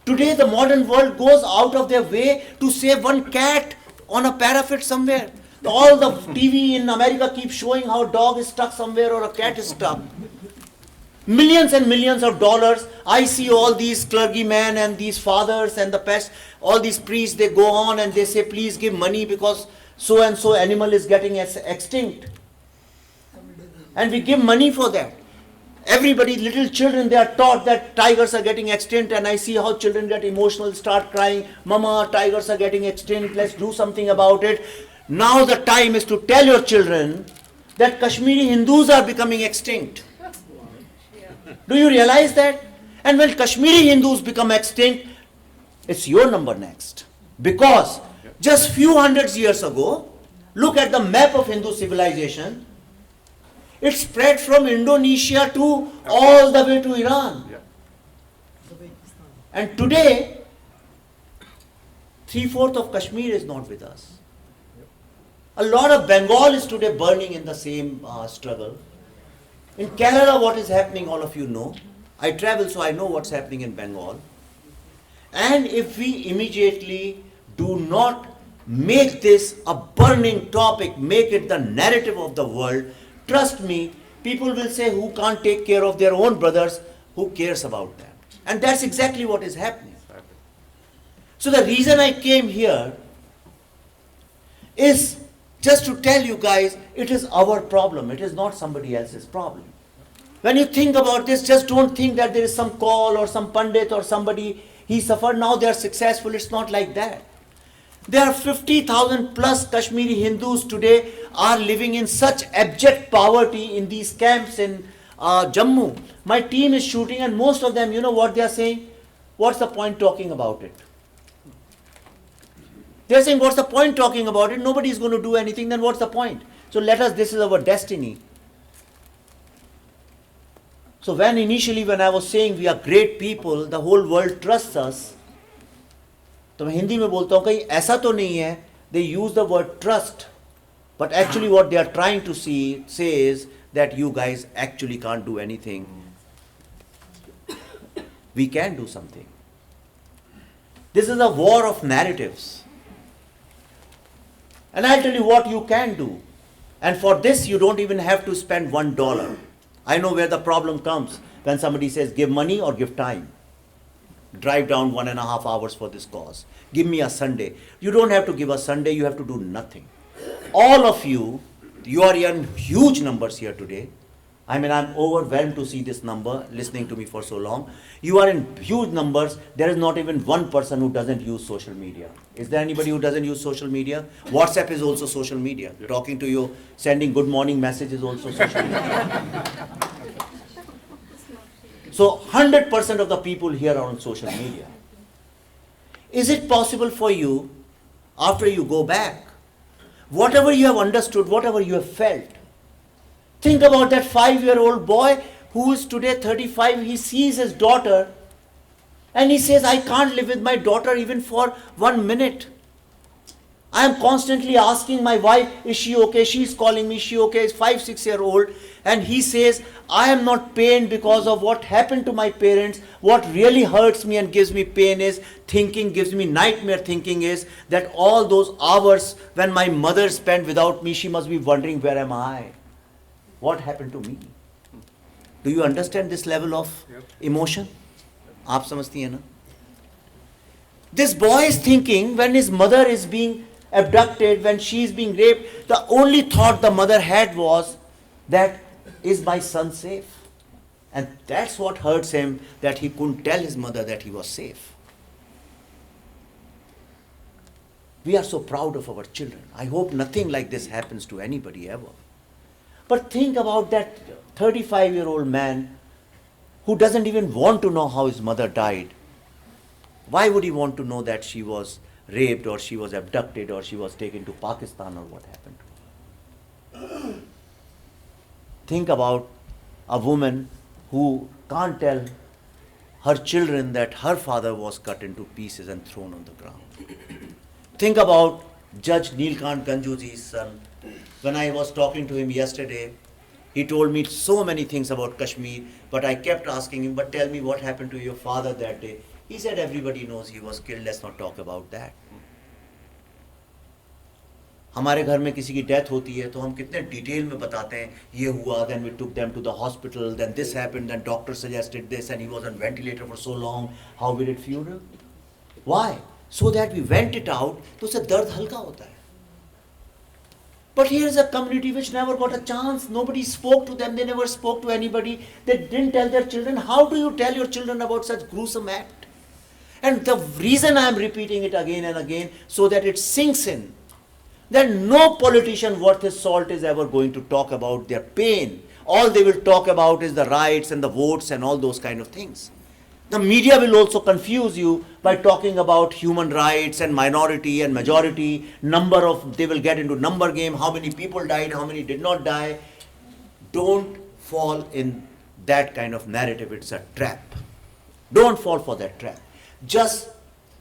Today the modern world goes out of their way to save one cat on a parapet somewhere. All the TV in America keeps showing how a dog is stuck somewhere or a cat is stuck. Millions and millions of dollars. I see all these clergymen and these fathers and the past, all these priests, they go on and they say, please give money because so and so animal is getting extinct. And we give money for that. Everybody, little children, they are taught that tigers are getting extinct, and I see how children get emotional, start crying, Mama, tigers are getting extinct, let's do something about it. Now the time is to tell your children that Kashmiri Hindus are becoming extinct. Do you realize that? And when Kashmiri Hindus become extinct, it's your number next. Because just few hundreds years ago, look at the map of Hindu civilization. It spread from Indonesia to all the way to Iran. And today, 3/4 of Kashmir is not with us. A lot of Bengal is today burning in the same struggle. In Kerala, what is happening, all of you know. I travel, so I know what's happening in Bengal. And if we immediately do not make this a burning topic, make it the narrative of the world, trust me, people will say, who can't take care of their own brothers, who cares about them? And that's exactly what is happening. So the reason I came here is just to tell you guys, it is our problem. It is not somebody else's problem. When you think about this, just don't think that there is some call or some pundit or somebody, he suffered, now they are successful. It's not like that. There are 50,000 plus Kashmiri Hindus today are living in such abject poverty in these camps in Jammu. My team is shooting, and most of them, you know what they are saying? What's the point talking about it? They're saying, what's the point talking about it? Nobody is going to do anything, then what's the point? So let us, this is our destiny. So when I was saying we are great people, the whole world trusts us, तो मैं हिंदी में बोलता हूँ कहीं ऐसा तो नहीं है, they use the word trust, but actually what they are trying to say is that you guys actually can't do anything. We can do something. This is a war of narratives. And I'll tell you what you can do. And for this you don't even have to spend $1. I know where the problem comes when somebody says give money or give time. Drive down 1.5 hours for this cause. Give me a Sunday. You don't have to give a Sunday, you have to do nothing. All of you are in huge numbers here today. I mean, I'm overwhelmed to see this number, listening to me for so long. You are in huge numbers. There is not even one person who doesn't use social media. Is there anybody who doesn't use social media? WhatsApp is also social media. Talking to you, sending good morning message is also social media. So 100% of the people here are on social media. Is it possible for you, after you go back, whatever you have understood, whatever you have felt, think about that 5-year-old boy who is today 35, he sees his daughter and he says, I can't live with my daughter even for 1 minute. I am constantly asking my wife, is she okay? She's calling me, is she okay? He's 5-6-year-old. And he says, I am not pained because of what happened to my parents. What really hurts me and gives me pain is thinking, gives me nightmare thinking is that all those hours when my mother spent without me, she must be wondering, where am I? What happened to me? Do you understand this level of emotion? आप समझती हैं ना? This boy is thinking when his mother is being abducted, when she is being raped, the only thought the mother had was that, is my son safe? And that's what hurts him, that he couldn't tell his mother that he was safe. We are so proud of our children. I hope nothing like this happens to anybody ever. But think about that 35-year-old man who doesn't even want to know how his mother died. Why would he want to know that she was raped or she was abducted or she was taken to Pakistan or what happened to her? Think about a woman who can't tell her children that her father was cut into pieces and thrown on the ground. Think about Judge Neelkant Ganjuji's son, when I was talking to him yesterday, he told me so many things about Kashmir, but I kept asking him, but tell me what happened to your father that day. He said, everybody knows he was killed, let's not talk about that. हमारे घर में किसी की death होती है तो हम कितने डिटेल में बताते हैं ये हुआ, then we took them to the hospital, then this happened, then doctor suggested this and he was on ventilator for so long, how we did funeral? Why? So that we vent it out, तो उससे दर्द हल्का होता है. But here is a community which never got a chance. Nobody spoke to them. They never spoke to anybody. They didn't tell their children. How do you tell your children about such gruesome act? And the reason I am repeating it again and again, so that it sinks in, that no politician worth his salt is ever going to talk about their pain. All they will talk about is the rights and the votes and all those kind of things. The media will also confuse you by talking about human rights and minority and majority, they will get into number game, how many people died, how many did not die. Don't fall in that kind of narrative, it's a trap. Don't fall for that trap. Just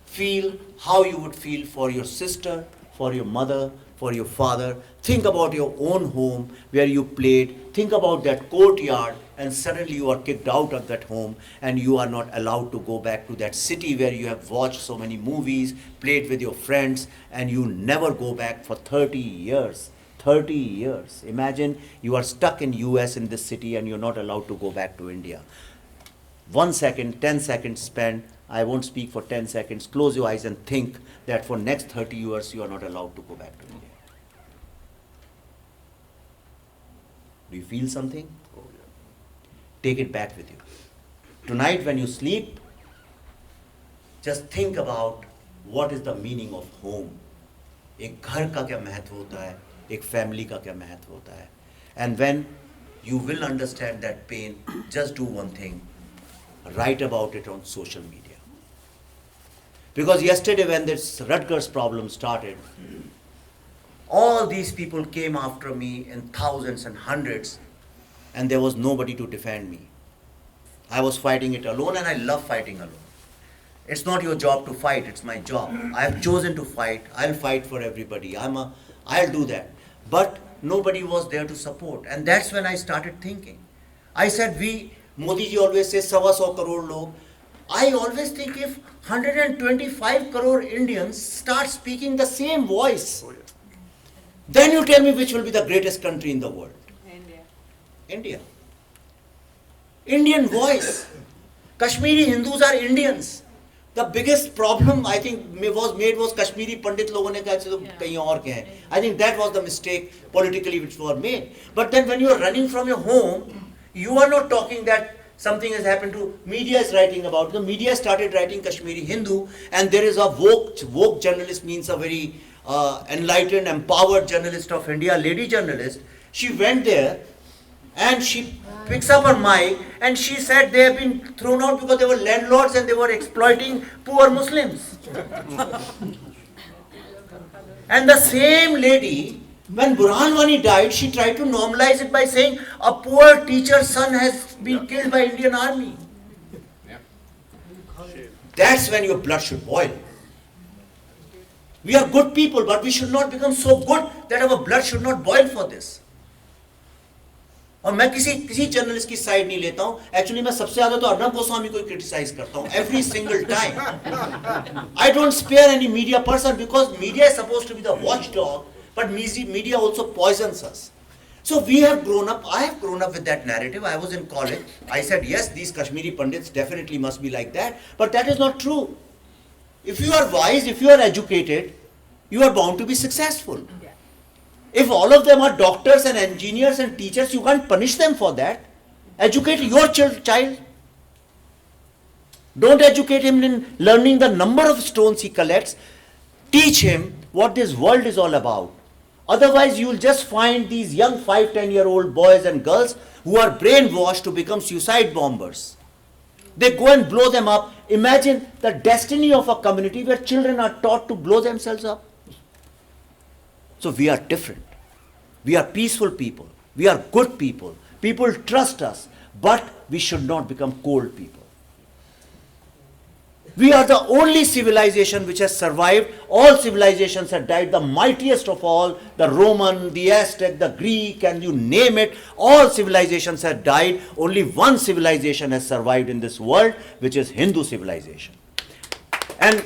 feel how you would feel for your sister, for your mother, for your father. Think about your own home where you played. Think about that courtyard and suddenly you are kicked out of that home and you are not allowed to go back to that city where you have watched so many movies, played with your friends, and you never go back for 30 years. 30 years. Imagine you are stuck in US in this city and you're not allowed to go back to India. 1 second, 10 seconds spent. I won't speak for 10 seconds. Close your eyes and think that for next 30 years you are not allowed to go back to India. Do you feel something? Take it back with you. Tonight when you sleep, just think about what is the meaning of home. एक घर का क्या महत्व होता है, एक family का क्या महत्व होता है. And when you will understand that pain, just do one thing. Write about it on social media. Because yesterday when this Rutgers problem started, all these people came after me in thousands and hundreds, and there was nobody to defend me. I was fighting it alone, and I love fighting alone. It's not your job to fight, it's my job. I have chosen to fight. I'll fight for everybody. I'll do that. But nobody was there to support. And that's when I started thinking. I said, Modi ji always says, 125 crore log. I always think if 125 crore Indians start speaking the same voice, then you tell me which will be the greatest country in the world. India. Indian voice. Kashmiri Hindus are Indians. The biggest problem I think was Kashmiri Pandit logon ne kaha to kahin aur ke hain. I think that was the mistake politically which was made. But then when you are running from your home, you are not talking that something has happened to, media is writing about it. The media started writing Kashmiri Hindu, and there is a woke journalist, means a very enlightened, empowered journalist of India, lady journalist. She went there and she picks up her mic and she said they have been thrown out because they were landlords and they were exploiting poor Muslims. And the same lady, when Burhan Wani died, she tried to normalize it by saying a poor teacher's son has been killed by Indian army. That's when your blood should boil. We are good people, but we should not become so good that our blood should not boil for this. और मैं किसी journalist की side नहीं लेता हूं. Actually मैं सबसे ज्यादा तो अर्नब गोस्वामी को क्रिटिसाइज करता हूं every single time. I don't spare any media person because media is supposed to be the watchdog, but media also poisons us. So we have grown up, I have grown up with that narrative. I was in college. I said, yes, these Kashmiri Pandits definitely must be like that, but that is not true. If you are wise, if you are educated, you are bound to be successful. If all of them are doctors and engineers and teachers, you can't punish them for that. Educate your child. Don't educate him in learning the number of stones he collects. Teach him what this world is all about. Otherwise, you will just find these young 5-10-year-old boys and girls who are brainwashed to become suicide bombers. They go and blow them up. Imagine the destiny of a community where children are taught to blow themselves up. So we are different. We are peaceful people. We are good people. People trust us, but we should not become cold people. We are the only civilization which has survived. All civilizations have died. The mightiest of all, the Roman, the Aztec, the Greek, and you name it, all civilizations have died. Only one civilization has survived in this world, which is Hindu civilization. And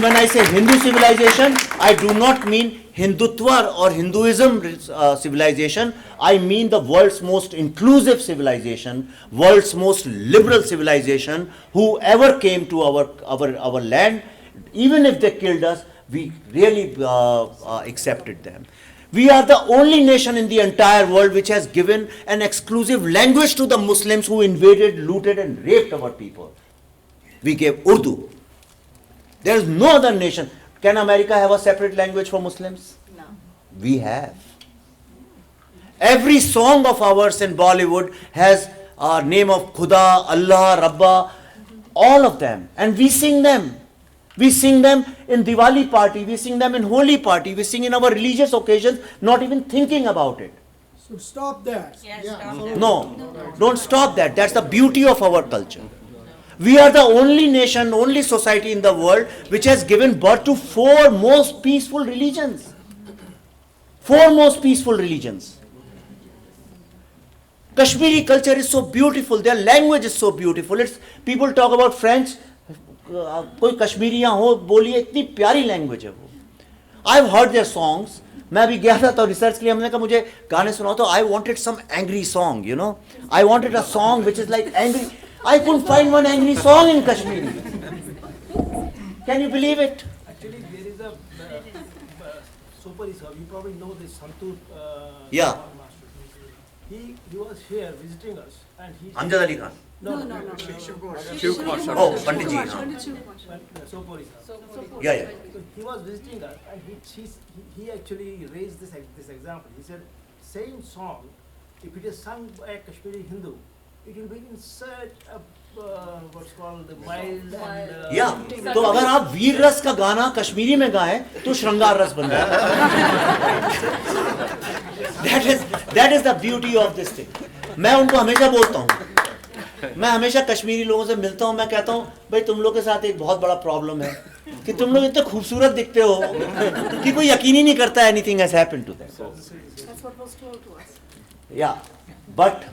when I say Hindu civilization, I do not mean Hindutva or Hinduism civilization. I mean the world's most inclusive civilization, world's most liberal civilization. Whoever came to our land, even if they killed us, we really accepted them. We are the only nation in the entire world which has given an exclusive language to the Muslims who invaded, looted, and raped our people. We gave Urdu. There is no other nation. Can America have a separate language for Muslims? No. We have. Every song of ours in Bollywood has a name of Khuda, Allah, Rabba, all of them. And we sing them. We sing them in Diwali party, we sing them in Holi party, we sing in our religious occasions, not even thinking about it. So stop that. Yes, Yeah. stop So- that. No, don't stop that. That's the beauty of our culture. We are the only nation, only society in the world which has given birth to 4 most peaceful religions. 4 most peaceful religions. Kashmiri culture is so beautiful, their language is so beautiful. It's, people talk about French, कोई कश्मीरी यहाँ हो बोलिए, इतनी प्यारी language है वो. I've heard their songs. मैं अभी गया था तो रिसर्च के लिए हमने कहा मुझे गाने सुनाओ तो I wanted some angry song, you know. I wanted a song which is like angry. I couldn't find one angry song in Kashmiri. Can you believe it? Actually, there is a superstar. You probably know this Santur. Yeah. Master. He was here visiting us, and he. Amjad Ali Khan. No. Oh, Pandit ji. हाँ. Superstar. Yeah, yeah. So he was visiting us, and he actually raised this example. He said, same song, if it is sung by a Kashmiri Hindu, it will be in such a what's called the mild and. या तो अगर आप वीर रस का गाना कश्मीरी में गाएं तो श्रृंगार रस बन जाएगा. That is the beauty of this thing. मैं उनको हमेशा बोलता हूँ, मैं हमेशा कश्मीरी लोगों से मिलता हूँ, मैं कहता हूँ भाई तुम लोग के साथ एक बहुत बड़ा प्रॉब्लम है कि तुम लोग इतने खूबसूरत दिखते हो कि कोई यकीन ही नहीं करता anything has happened to them. That's what was told to us. Yeah, but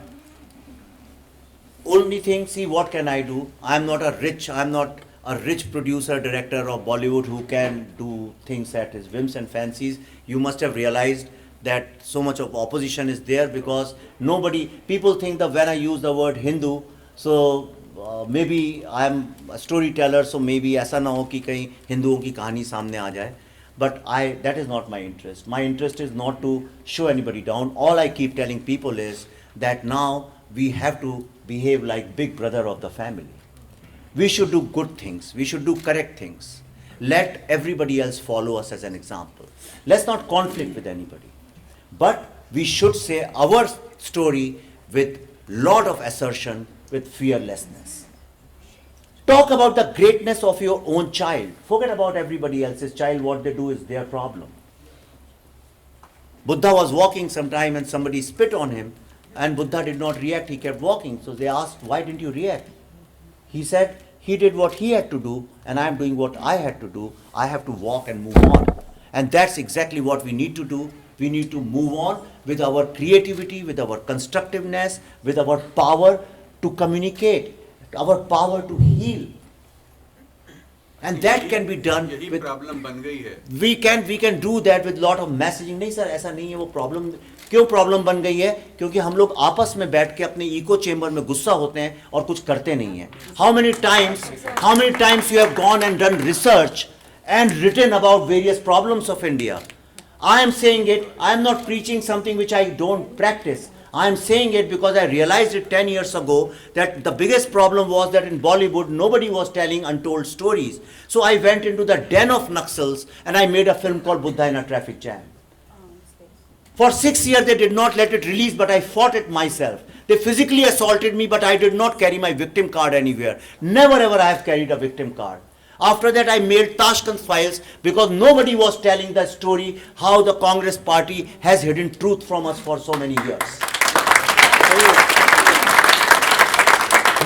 only thing, see what can I do? I'm not a rich producer, director of Bollywood who can do things at his whims and fancies. You must have realized that so much of opposition is there because people think that when I use the word Hindu, so maybe I'm a storyteller, so maybe ऐसा ना हो कि कहीं हिंदुओं की कहानी सामने आ जाए. But that is not my interest. My interest is not to show anybody down. All I keep telling people is that now we have to behave like big brother of the family. We should do good things. We should do correct things. Let everybody else follow us as an example. Let's not conflict with anybody. But we should say our story with lot of assertion, with fearlessness. Talk about the greatness of your own child. Forget about everybody else's child. What they do is their problem. Buddha was walking sometime and somebody spit on him and Buddha did not react. He kept walking. So they asked, why didn't you react? He said, he did what he had to do and I am doing what I had to do. I have to walk and move on. And that's exactly what we need to do. We need to move on with our creativity, with our constructiveness, with our power to communicate, our power to heal. And that can be done with problem बन गई है. we can do that with lot of messaging. नहीं sir ऐसा नहीं है वो problem. क्यों problem बन गई है? क्योंकि हम लोग आपस में बैठ के अपने echo chamber में गुस्सा होते हैं और कुछ करते नहीं हैं. How many times you have gone and done research and written about various problems of India? I am saying it, I am not preaching something which I don't practice. I am saying it because I realized it 10 years ago that the biggest problem was that in Bollywood nobody was telling untold stories. So I went into the den of Naxals and I made a film called Buddha in a Traffic Jam. For 6 years they did not let it release, but I fought it myself. They physically assaulted me, but I did not carry my victim card anywhere. Never ever I have carried a victim card. After that I made Tashkent Files because nobody was telling the story how the Congress party has hidden truth from us for so many years.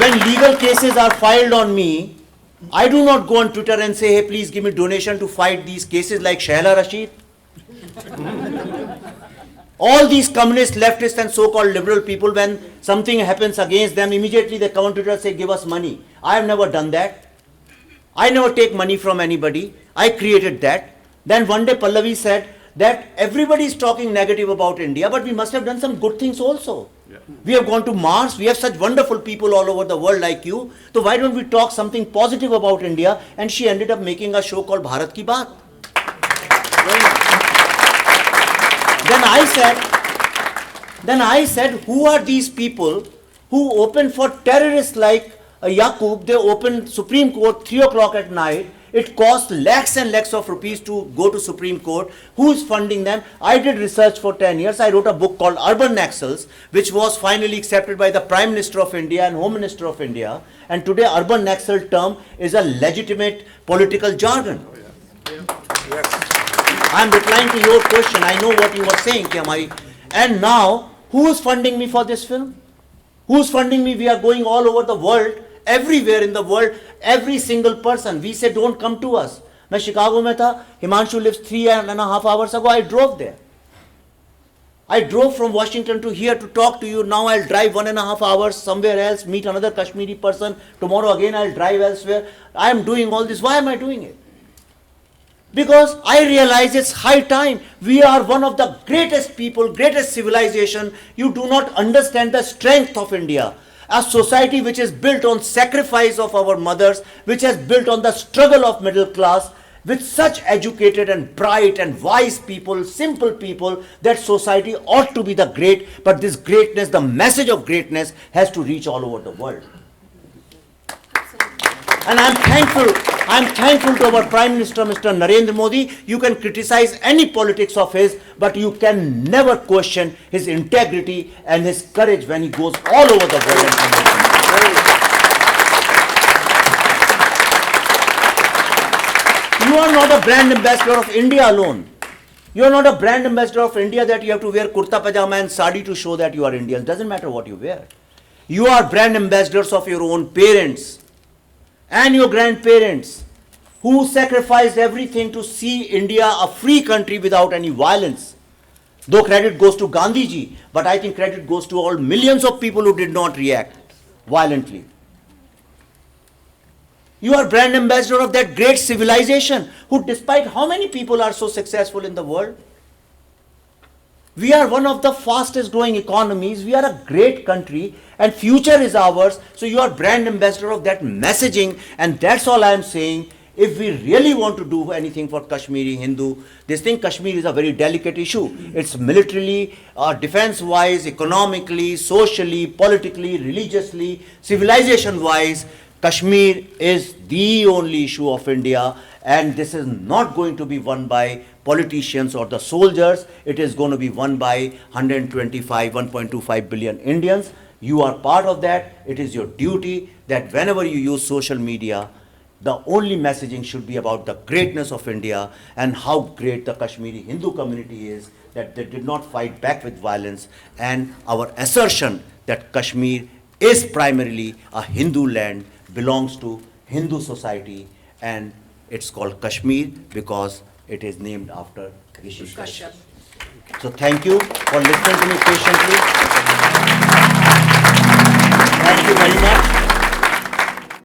when legal cases are filed on me, I do not go on Twitter and say, hey, please give me donation to fight these cases like Shahla Rashid. All these communist, leftist and so-called liberal people, when something happens against them, immediately they come on Twitter and say, give us money. I have never done that. I never take money from anybody. I created that. Then one day Pallavi said that everybody is talking negative about India, but we must have done some good things also. Yeah. We have gone to Mars. We have such wonderful people all over the world like you. So why don't we talk something positive about India? And she ended up making a show called Bharat Ki Baat. Then I said, who are these people who open for terrorists like Yaqub? They open Supreme Court 3 o'clock at night. It costs lakhs and lakhs of rupees to go to Supreme Court. Who is funding them? I did research for 10 years. I wrote a book called Urban Naxals, which was finally accepted by the Prime Minister of India and Home Minister of India. And today Urban Naxal term is a legitimate political jargon. I am replying to your question. I know what you were saying, and now, who is funding me for this film? Who is funding me? We are going all over the world, everywhere in the world, every single person. We say, don't come to us. मैं Chicago में था. Himanshu lives 3.5 hours ago. I drove there. I drove from Washington to here to talk to you. Now I'll drive 1.5 hours somewhere else, meet another Kashmiri person. Tomorrow again I'll drive elsewhere. I am doing all this. Why am I doing it? Because I realize it's high time. We are one of the greatest people, greatest civilization. You do not understand the strength of India. A society which is built on sacrifice of our mothers, which is built on the struggle of middle class, with such educated and bright and wise people, simple people, that society ought to be the great, but this greatness, the message of greatness has to reach all over the world. And I'm thankful to our Prime Minister, Mr. Narendra Modi. You can criticize any politics of his, but you can never question his integrity and his courage when he goes all over the world. You are not a brand ambassador of India alone. You are not a brand ambassador of India that you have to wear kurta pajama and sari to show that you are Indian. Doesn't matter what you wear. You are brand ambassadors of your own parents and your grandparents, who sacrificed everything to see India a free country without any violence. Though credit goes to Gandhiji, but I think credit goes to all millions of people who did not react violently. You are brand ambassador of that great civilization, who despite how many people are so successful in the world, we are one of the fastest growing economies. We are a great country and future is ours. So you are brand ambassador of that messaging, and that's all I am saying. If we really want to do anything for Kashmiri Hindu, this thing Kashmir is a very delicate issue. It's militarily, defense-wise, economically, socially, politically, religiously, civilization-wise, Kashmir is the only issue of India, and this is not going to be won by politicians or the soldiers. It is going to be won by 1.25 billion Indians. You are part of that. It is your duty that whenever you use social media, the only messaging should be about the greatness of India and how great the Kashmiri Hindu community is, that they did not fight back with violence, and our assertion that Kashmir is primarily a Hindu land, belongs to Hindu society, and it's called Kashmir because it is named after Rishi Kashyap. So thank you for listening to me patiently. Thank you very much.